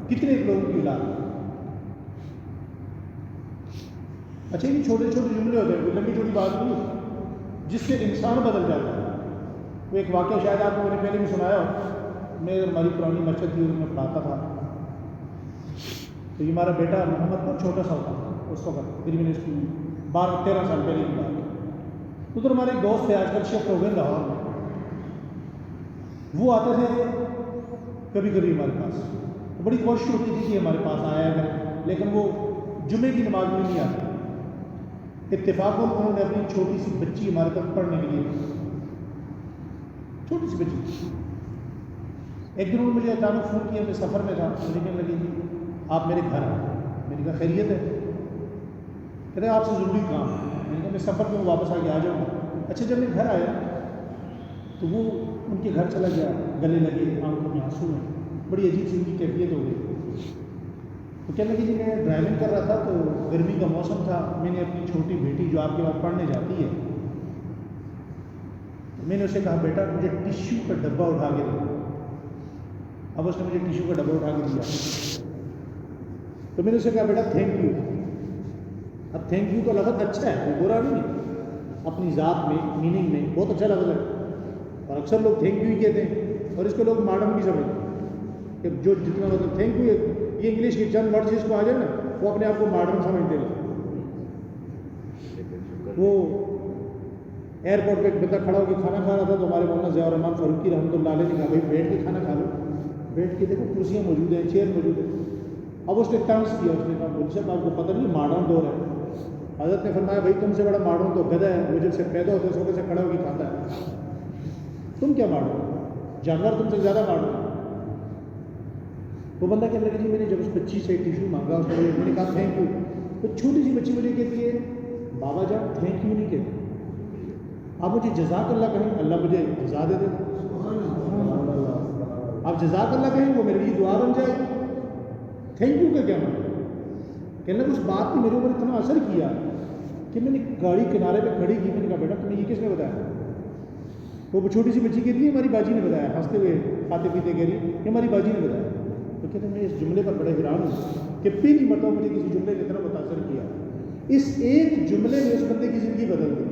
کتنے لوگوں کی اولاد۔ اچھا یہ چھوٹے چھوٹے جملے ہوتے ہیں، کوئی لمبی چھوٹی بات نہیں ہوتی جس سے انسان بدل جاتا ہے۔ وہ ایک واقعہ شاید آپ کو میں نے پہلے بھی سنایا ہو، میں ہماری پرانی مسجد تھی، میں پڑھاتا تھا، تو یہ ہمارا بیٹا محمد بہت چھوٹا سا ہوتا اس وقت، تقریباً اس کی 12-13 سال پہلے کی بات ہے۔ ادھر ہمارے ایک دوست تھے، آج کل شفٹ ہو گئے لاہور میں، وہ آتے تھے کبھی کبھی ہمارے پاس، بڑی کوشش ہوتی تھی کہ ہمارے پاس آیا کریں، لیکن وہ جمعے کی نماز میں نہیں آتے۔ اتفاقاً انہوں نے اپنی چھوٹی سی بچی ہمارے پاس پڑھنے کے لیے، چھوٹی سی بچی، ایک دن انہوں نے مجھے اچانک فون کیا، میں سفر میں تھا، مجھے کہنے لگے جی آپ میرے گھر آئے، میں نے کہا خیریت ہے؟ کہتے ہیں آپ سے ضروری کام ہے، میں نے کہا میں سفر میں واپس آ کے آ جاؤں گا۔ اچھا جب میں گھر آیا تو وہ ان کے گھر چلا گیا، گلے لگے، آنکھوں میں آنسو ہیں، بڑی عجیب سی ان کی کیفیت ہو گئی۔ تو کہنے لگے جی میں ڈرائیونگ کر رہا تھا تو گرمی کا موسم تھا، میں نے اپنی چھوٹی بیٹی جو آپ کے پاس پڑھنے جاتی ہے، میں نے اسے کہا بیٹا مجھے ٹیشو کا ڈبہ اٹھا کے دو۔ اب اس نے مجھے ٹیشو کا ڈبہ اٹھا کے دیا، تو میں نے اسے کہا بیٹا تھینک یو۔ اب تھینک یو کا لفظ اچھا ہے، وہ برا نہیں ہے، اپنی ذات میں میننگ میں بہت اچھا لفظ ہے، اور اکثر لوگ تھینک یو ہی کہتے ہیں، اور اس کو لوگ ماڈرن بھی سمجھتے ہیں کہ جو جتنا مطلب تھینک یو، یہ انگلش کے چند ورڈ جس کو آ جائے نا وہ اپنے آپ کو ماڈرن سمجھتے ہیں۔ وہ ایئرپورٹ پہ ایک بندہ کھڑا ہو کے کھانا کھا رہا تھا، تو ہمارے مولانا ضیاء الرحمان فاروقی رحمۃ اللہ علیہ نے کہا بھائی بیٹھ کے کھانا کھا لو، بیٹھ کے دیکھو کرسیاں موجود ہیں، چیئر موجود ہے۔ اب اس نے طنز کیا، اس نے کہا مجھ سے آپ کو پتہ نہیں ماڈرن دور ہے۔ حضرت نے فرمایا بھائی تم سے بڑا ماڈرن تو گدھا ہے، وہ جب سے پیدا ہوتے ہیں سے کھڑا ہو کے کھاتا ہے، تم کیا ماڈرن، جانور تم سے زیادہ ماڈرن۔ وہ بندہ کہنے لگا جی میں نے جب اس بچی سے ٹیشو مانگا، اس نے میں نے کہا تھینک یو، تو چھوٹی سی بچی مجھے کہتی ہے بابا جان تھینک یو نہیں کہتے، آپ مجھے جزاک اللہ کہیں، اللہ مجھے جزا دے دے، آپ جزاک اللہ کہیں وہ میرے لیے دعا بن جائے، تھینک یو کا کیا مطلب؟ کہنے لگا اس بات نے میرے اوپر اتنا اثر کیا کہ میں نے گاڑی کنارے پہ کھڑی کی، میں نے کہا بیٹا تمہیں یہ کس نے بتایا؟ وہ چھوٹی سی بچی کہتی ہے ہماری باجی نے بتایا، ہنستے ہوئے کھاتے پیتے کہہ رہی یہ ہماری باجی نے بتایا۔ تو کہتے ہیں میں اس جملے پر بڑے حیران ہوں کہ پہلی مرتبہ مجھے کسی جملے نے اتنا متاثر کیا، اس ایک جملے نے اس بندے کی زندگی بدل دی۔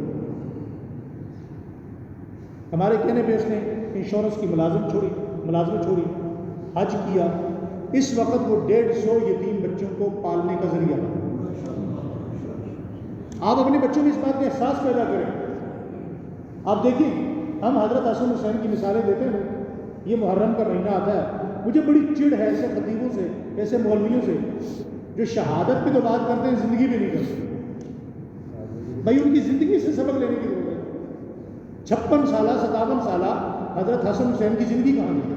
ہمارے کہنے پہ اس نے انشورنس کی ملازمت چھوڑی، حج کیا، اس وقت وہ 150 یتیم بچوں کو پالنے کا ذریعہ بنا۔ آپ اپنے بچوں میں اس بات کا احساس پیدا کریں۔ آپ دیکھیں ہم حضرت حسن حسین کی مثالیں دیتے ہیں، یہ محرم کا مہینہ آتا ہے، مجھے بڑی چڑ ہے ایسے خطیبوں سے، ایسے مولویوں سے جو شہادت پہ تو بات کرتے ہیں زندگی پہ نہیں کرتے۔ بھائی ان کی زندگی سے سبق لینے کی ضرورت ہے۔ 56 سالہ 57 سالہ حضرت حسن حسین کی زندگی کہاں گئی؟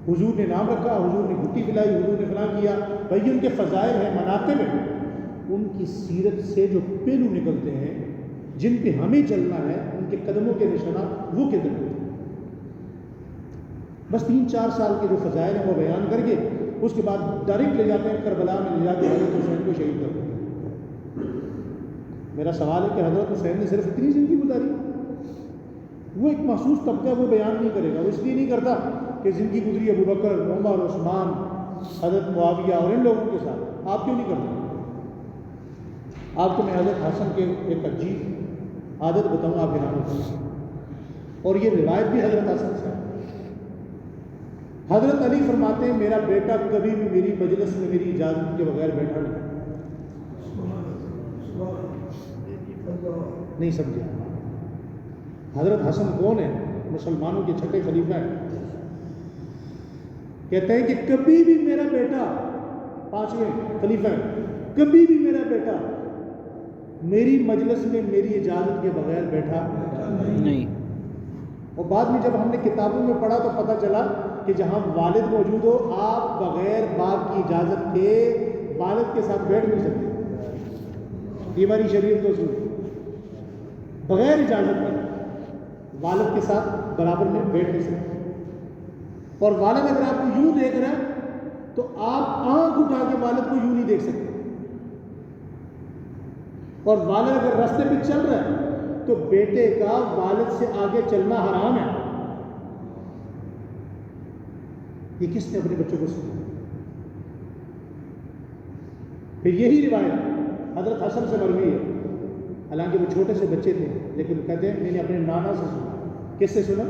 حضور نے نام رکھا، حضور نے گھٹی پلائی، حضور نے فلاں کیا، بھائی ان کے فضائل ہیں، مناقب ہیں، ان کی سیرت سے جو پہلو نکلتے ہیں جن پہ ہمیں چلنا ہے، ان کے قدموں کے نشانات وہ کدھر ہیں؟ بس 3-4 سال کے جو فضائل ہیں وہ بیان کر کے اس کے بعد ڈائریکٹ لے جاتے ہیں کربلا میں، لے جاتے ہیں حضرت حسین کو شہید کر دیتے ہیں۔ میرا سوال ہے کہ حضرت حسین نے صرف اتنی زندگی گزاری؟ وہ ایک محسوس طبقہ وہ بیان نہیں کرے گا، وہ اس لیے نہیں کرتا کہ زندگی گزری ابو بکر، عمر، عثمان، حضرت معاویہ اور ان لوگوں کے ساتھ، آپ کیوں نہیں کرتے؟ آپ کو میں حضرت حسن کے ایک عجیب عادت بتاؤں آپ گرامی، اور یہ روایت بھی حضرت حسن سے ہے۔ حضرت علی فرماتے ہیں میرا بیٹا کبھی بھی میری مجلس میں میری اجازت کے بغیر بیٹھا نہیں سمجھا۔ حضرت حسن کون ہے؟ مسلمانوں کے چھٹے خلیفہ ہیں۔ کہتے ہیں کہ کبھی بھی میرا بیٹا، 5ویں خلیفہ ہے، کبھی بھی میرا بیٹا میری مجلس میں میری اجازت کے بغیر بیٹھا نہیں۔ اور بعد میں جب ہم نے کتابوں میں پڑھا تو پتہ چلا کہ جہاں والد موجود ہو آپ بغیر باپ کی اجازت کے والد کے ساتھ بیٹھ نہیں سکتے۔ یہ ہماری شریعت کو اصول ہے، بغیر اجازت کے والد کے ساتھ برابر میں بیٹھ نہیں سکتے۔ اور والد اگر آپ کو یوں دیکھ رہا ہے تو آپ آنکھ اٹھا کے والد کو یوں نہیں دیکھ سکتے، اور والد اگر راستے پہ چل رہا ہے تو بیٹے کا والد سے آگے چلنا حرام ہے۔ یہ کس نے اپنے بچوں کو سکھایا؟ پھر یہی روایت حضرت حسن سے مروی ہے، حالانکہ وہ چھوٹے سے بچے تھے، لیکن کہتے ہیں میں نے اپنے نانا سے سنا۔ کس سے سنا؟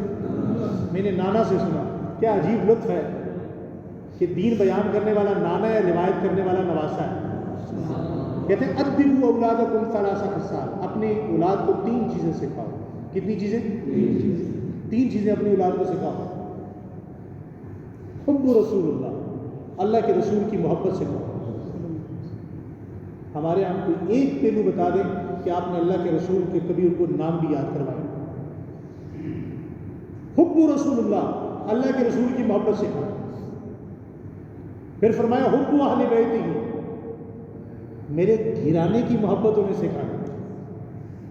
میں نے نانا سے سنا۔ کیا عجیب لطف ہے کہ دین بیان کرنے والا نانا ہے، روایت کرنے والا نواسا ہے۔ کہتے ہیں ادبوا اولادکم 3 خصال، اپنی اولاد کو 3 چیزیں سکھاؤ۔ کتنی چیزیں؟ 3 چیزیں اپنی اولاد کو سکھاؤ۔ حب رسول اللہ، اللہ کے رسول کی محبت سکھاؤ۔ ہمارے یہاں کوئی ایک پہلو بتا دیں کہ آپ نے اللہ کے رسول کے کبھی ان کو نام بھی یاد کروائے۔ حب رسول اللہ، اللہ کے رسول کی محبت سکھاؤ۔ پھر فرمایا حب اہل بیتہ، میرے گھرانے کی محبت انہیں سکھانا۔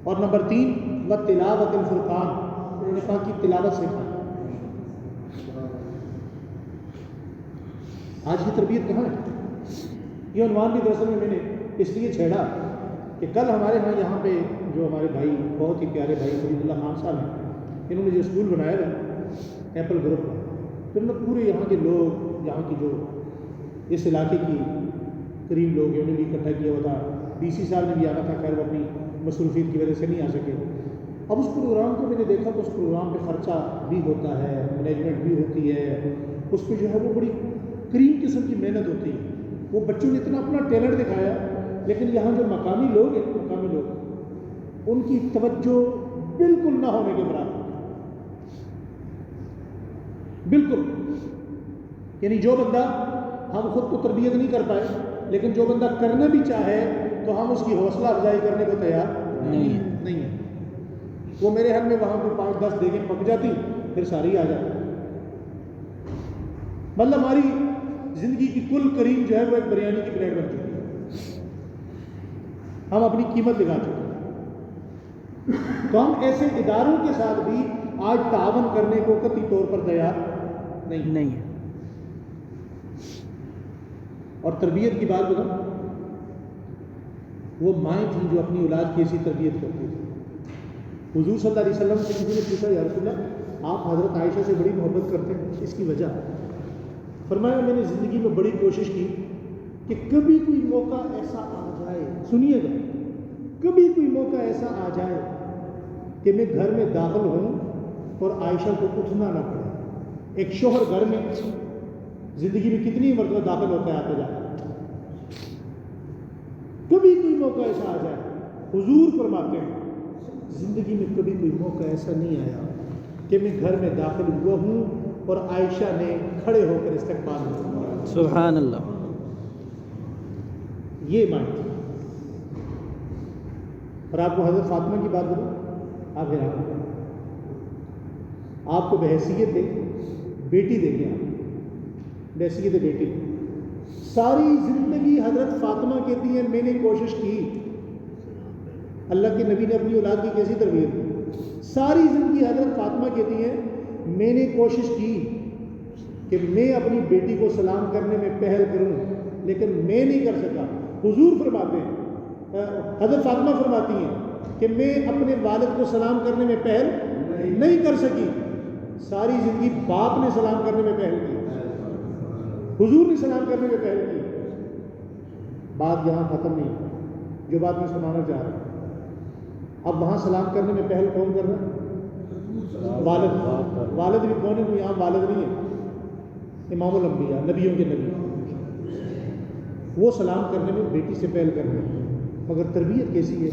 اور نمبر 3 وتلاوت الفرقان، انہوں نے کہا کہ تلاوت سکھانا۔ آج کی تربیت کہاں ہے؟ یہ عنوان بھی دراصل میں نے اس لیے چھیڑا کہ کل ہمارے یہاں پہ جو ہمارے بھائی، بہت ہی پیارے بھائی فرید اللہ خان صاحب ہیں، انہوں نے جو اسکول بنایا ہے ایپل گروپ کا، پھر انہوں نے پورے یہاں کے لوگ، یہاں کی جو اس علاقے کی قریب لوگ ہیں انہیں بھی اکٹھا کیا ہوا تھا۔ ڈی سی صاحب نے بھی آنا تھا، خیر وہ اپنی مصروفیت کی وجہ سے نہیں آ سکے۔ اب اس پروگرام کو میں نے دیکھا تو اس پروگرام پہ خرچہ بھی ہوتا ہے، مینجمنٹ بھی ہوتی ہے، اس پہ جو ہے وہ بڑی کریم قسم کی محنت ہوتی ہے۔ وہ بچوں نے اتنا اپنا ٹیلنٹ دکھایا، لیکن یہاں جو مقامی لوگ ان کی توجہ بالکل نہ ہونے کے برابر، بالکل۔ یعنی جو بندہ، ہم خود کو تربیت نہیں کر پائے، لیکن جو بندہ کرنا بھی چاہے تو ہم اس کی حوصلہ افزائی کرنے کو تیار نہیں ہے۔ وہ میرے حل میں وہاں پہ 5-10 دیگیں پک جاتی، پھر ساری آ جاتی۔ مطلب ہماری زندگی کی کل کریم جو ہے وہ ایک بریانی کی پلیٹ بن چکی ہے، ہم اپنی قیمت لگا چکے ہیں۔ تو ہم ایسے اداروں کے ساتھ بھی آج تعاون کرنے کو قطعی طور پر تیار نہیں ہے۔ اور تربیت کی بات بتاؤں، وہ مائیں تھیں جو اپنی اولاد کی ایسی تربیت کرتی تھی۔ حضور صلی اللہ علیہ وسلم سے کسی نے پوچھا یا رسول اللہ آپ حضرت عائشہ سے بڑی محبت کرتے ہیں، اس کی وجہ؟ فرمایا میں نے زندگی میں بڑی کوشش کی کہ کبھی کوئی موقع ایسا آ جائے، سنیے گا، کبھی کوئی موقع ایسا آ جائے کہ میں گھر میں داخل ہوں اور عائشہ کو اٹھنا نہ پڑے۔ ایک شوہر گھر میں زندگی میں کتنی مرتبہ داخل ہوتا ہے، آتا جاتا ہے، کبھی کوئی موقع ایسا آ جائے، حضور فرماتے ہیں زندگی میں کبھی کوئی موقع ایسا نہیں آیا کہ میں گھر میں داخل ہوا ہوں اور عائشہ نے کھڑے ہو کر استقبال کیا۔ سبحان اللہ۔ یہ معنی۔ اور آپ کو حضرت فاطمہ کی بات بتاؤں، آپ حیران آپ کو بحیثیت بیٹی دیں گے، آپ بحیثیت بیٹی. ساری زندگی حضرت فاطمہ کہتی ہیں میں نے کوشش کی. اللہ کے نبی نے اپنی اولاد کی کیسی تربیت کی؟ ساری زندگی حضرت فاطمہ کہتی ہیں میں نے کوشش کی کہ میں اپنی بیٹی کو سلام کرنے میں پہل کروں، لیکن میں نہیں کر سکا. حضور فرماتے ہیں، حضرت فاطمہ فرماتی ہیں کہ میں اپنے والد کو سلام کرنے میں پہل نہیں کر سکی. ساری زندگی باپ نے سلام کرنے میں پہل کی، حضور نے سلام کرنے میں پہل کی. بات یہاں ختم نہیں، جو بات میں سنانا چاہ رہا ہوں. اب وہاں سلام کرنے میں پہل کون کر رہا ہے؟ والد. والد بھی کون ہے؟ کوئی یہاں والد نہیں ہے، امام الانبیاء، نبیوں کے نبی. وہ سلام کرنے میں بیٹی سے پہل کر رہے ہیں. مگر تربیت کیسی ہے؟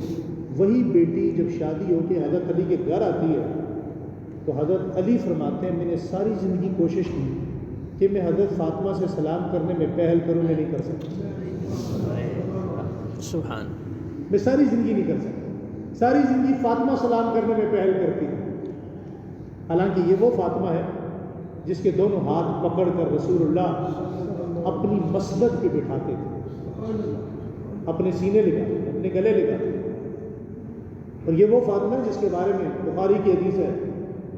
وہی بیٹی جب شادی ہو کے حضرت علی کے گھر آتی ہے تو حضرت علی فرماتے ہیں میں نے ساری زندگی کوشش کی کہ میں حضرت فاطمہ سے سلام کرنے میں پہل کروں، میں نہیں کر سکتا. سبحان. میں ساری زندگی نہیں کر سکتا. ساری زندگی فاطمہ سلام کرنے میں پہل کرتی ہے. حالانکہ یہ وہ فاطمہ ہے جس کے دونوں ہاتھ پکڑ کر رسول اللہ اپنی مسند پہ بٹھاتے تھے، اپنے سینے لگاتے، اپنے گلے لگاتے. اور یہ وہ فاطمہ ہے جس کے بارے میں بخاری کی حدیث ہے،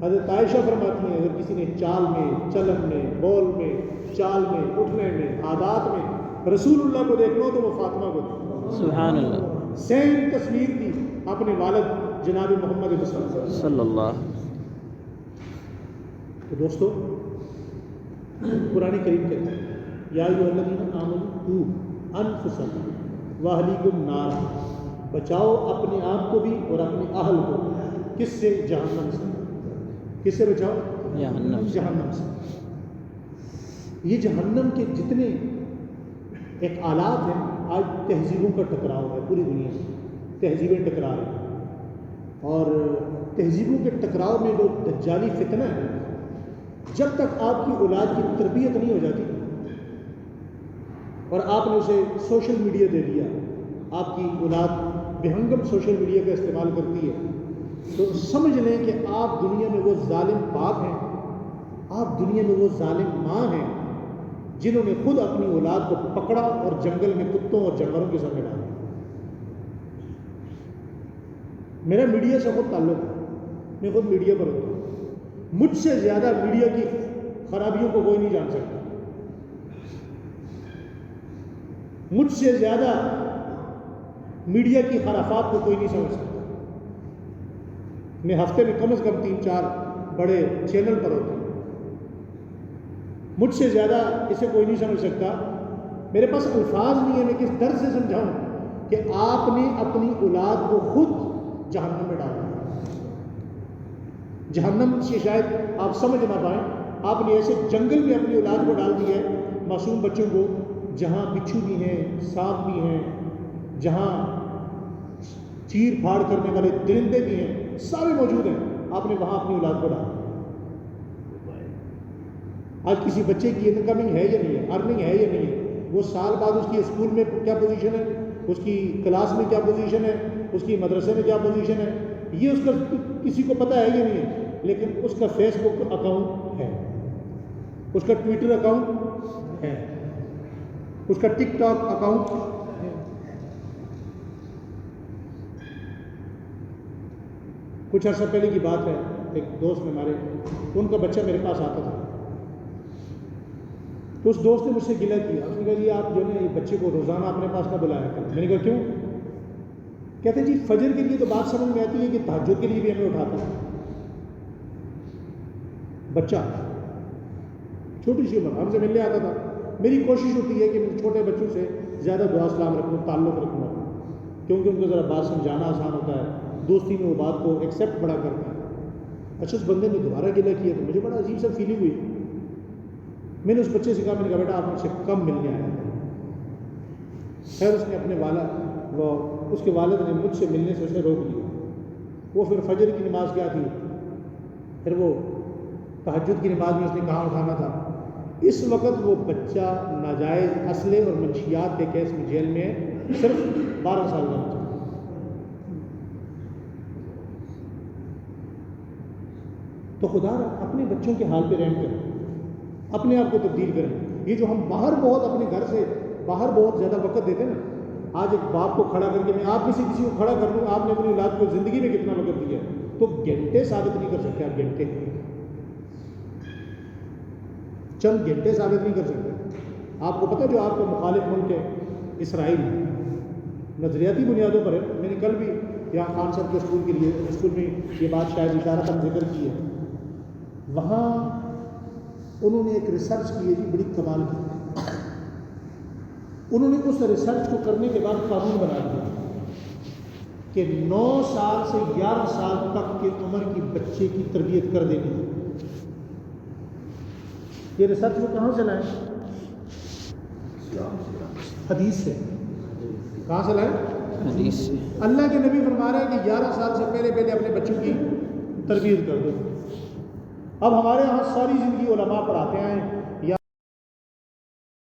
حضرت عائشہ فرماتی ہیں اگر کسی نے چال میں، چلن میں، بول میں، چال میں، اٹھنے میں، عادات میں رسول اللہ کو دیکھنا ہو تو وہ فاطمہ کو دیکھنا. سبحان اللہ. سیم تصویر تھی اپنے والد جناب محمد مصطفیٰ صلی اللہ. تو دوستو قرآن کریم کہتا ہے یا ایھا الذین آمنوا قوا انفسکم واہلیکم نارا، بچاؤ اپنے آپ کو بھی اور اپنے اہل کو. کس سے؟ جہنم سے. کس سے بچاؤ؟ جہنم سے. جہنم سے. یہ جہنم کے جتنے ایک آلات ہیں، آج تہذیبوں کا ٹکراؤ ہے پوری دنیا میں. تہذیبیں ٹکرا رہی ہیں، اور تہذیبوں کے ٹکراؤ میں جو دجالی فتنہ ہے، جب تک آپ کی اولاد کی تربیت نہیں ہو جاتی اور آپ نے اسے سوشل میڈیا دے دیا، آپ کی اولاد بہنگم سوشل میڈیا کا استعمال کرتی ہے، تو سمجھ لیں کہ آپ دنیا میں وہ ظالم باپ ہیں، آپ دنیا میں وہ ظالم ماں ہیں جنہوں نے خود اپنی اولاد کو پکڑا اور جنگل میں کتوں اور جانوروں کے سامنے ڈالا. میرا میڈیا سے خود تعلق ہے، میں خود میڈیا پر ہوتا ہوں. مجھ سے زیادہ میڈیا کی خرابیوں کو کوئی نہیں جان سکتا. مجھ سے زیادہ میڈیا کی خرافات کو کوئی نہیں سمجھ سکتا. میں ہفتے میں کم از کم 3-4 بڑے چینل پر ہوتا ہوں. مجھ سے زیادہ اسے کوئی نہیں سمجھ سکتا. میرے پاس الفاظ نہیں ہے میں کس درد سے سمجھاؤں کہ آپ نے اپنی اولاد کو خود جہنم میں ڈالا. جہنم سے شاید آپ سمجھ نہ پائیں، آپ نے ایسے جنگل میں اپنی اولاد کو ڈال دیا ہے، معصوم بچوں کو، جہاں بچھو بھی ہیں، سانپ بھی ہیں، جہاں چیر پھاڑ کرنے والے درندے بھی ہیں، سارے موجود ہیں. آپ نے وہاں اپنی اولاد کو ڈالا. آج کسی بچے کی انکمنگ ہے یا نہیں ہے، ارننگ ہے یا نہیں ہے، وہ سال بعد اس کی اسکول میں کیا پوزیشن ہے، اس کی کلاس میں کیا پوزیشن ہے، اس کی مدرسے میں کیا پوزیشن ہے، یہ اس کا کسی کو پتہ ہے یا نہیں ہے. لیکن اس کا فیس بک اکاؤنٹ ہے، اس کا ٹویٹر اکاؤنٹ ہے، اس کا ٹک ٹاک اکاؤنٹ ہے. کچھ عرصہ پہلے کی بات ہے، ایک دوست نے ہمارے، ان کا بچہ میرے پاس آتا تھا، تو اس دوست نے مجھ سے گلہ کیا. اس نے کہا جی آپ جو ہے یہ بچے کو روزانہ اپنے پاس نہ بلایا کریں. میں نے کہا کیوں؟ کہتے جی فجر کے لیے تو بات سمجھ میں آتی ہے کہ تہجد کے لیے بھی ہمیں اٹھاتا ہے. بچہ چھوٹی سی عمر ہم سے ملنے آتا تھا. میری کوشش ہوتی ہے کہ میں چھوٹے بچوں سے زیادہ دعا سلام رکھوں، تعلق رکھوں، کیونکہ ان کو ذرا بات سمجھانا آسان ہوتا ہے، دوستی میں وہ بات کو ایکسیپٹ بڑا کرتا ہے. اچھا اس بندے نے دوبارہ گلہ کیا تو مجھے بڑا عجیب سا فیلنگ ہوئی. میں نے اس بچے سے کہا، میں نے کہا بیٹا آپ مجھ سے کم ملنے آیا. خیر اس نے اپنے اس کے والد نے مجھ سے ملنے سے اسے روک لیا. وہ پھر فجر کی نماز کیا تھی، پھر وہ تہجد کی نماز میں اس نے کہاں اٹھانا تھا. اس وقت وہ بچہ ناجائز اسلحے اور منشیات کے کیس میں جیل میں ہے، صرف 12 سال کا بچہ. تو خدا اپنے بچوں کے حال پہ رحم کریں، اپنے آپ کو تبدیل کریں. یہ جو ہم باہر بہت اپنے گھر سے باہر بہت زیادہ وقت دیتے ہیں نا، آج ایک باپ کو کھڑا کر کے میں آپ میں سے کسی کو کھڑا کر لوں، آپ نے اپنی اولاد کو زندگی میں کتنا وقت دیا ہے، تو گھنٹے ثابت نہیں کر سکتے آپ، گھنٹے چند گھنٹے ثابت نہیں کر سکتے. آپ کو پتہ جو آپ کا مخالف ملک ہے اسرائیل، نظریاتی بنیادوں پر ہے. میں نے کل بھی یہاں خان صاحب کے اسکول میں یہ بات شاید اشارتاً ذکر کی ہے. وہاں انہوں نے ایک ریسرچ کی ہے جی، بڑی کمال کی. انہوں نے اس ریسرچ کو کرنے کے بعد قانون بنا دیا کہ 9 سال سے 11 سال تک کے عمر کی بچے کی تربیت کر دینی ہے. یہ ریسرچ وہ کہاں سے لائیں؟ حدیث سے. کہاں سے لائیں؟ حدیث سے. اللہ کے نبی فرما رہے ہیں کہ 11 سال سے پہلے اپنے بچوں کی تربیت کر دو. اب ہمارے یہاں ساری زندگی علماء پڑھاتے ہیں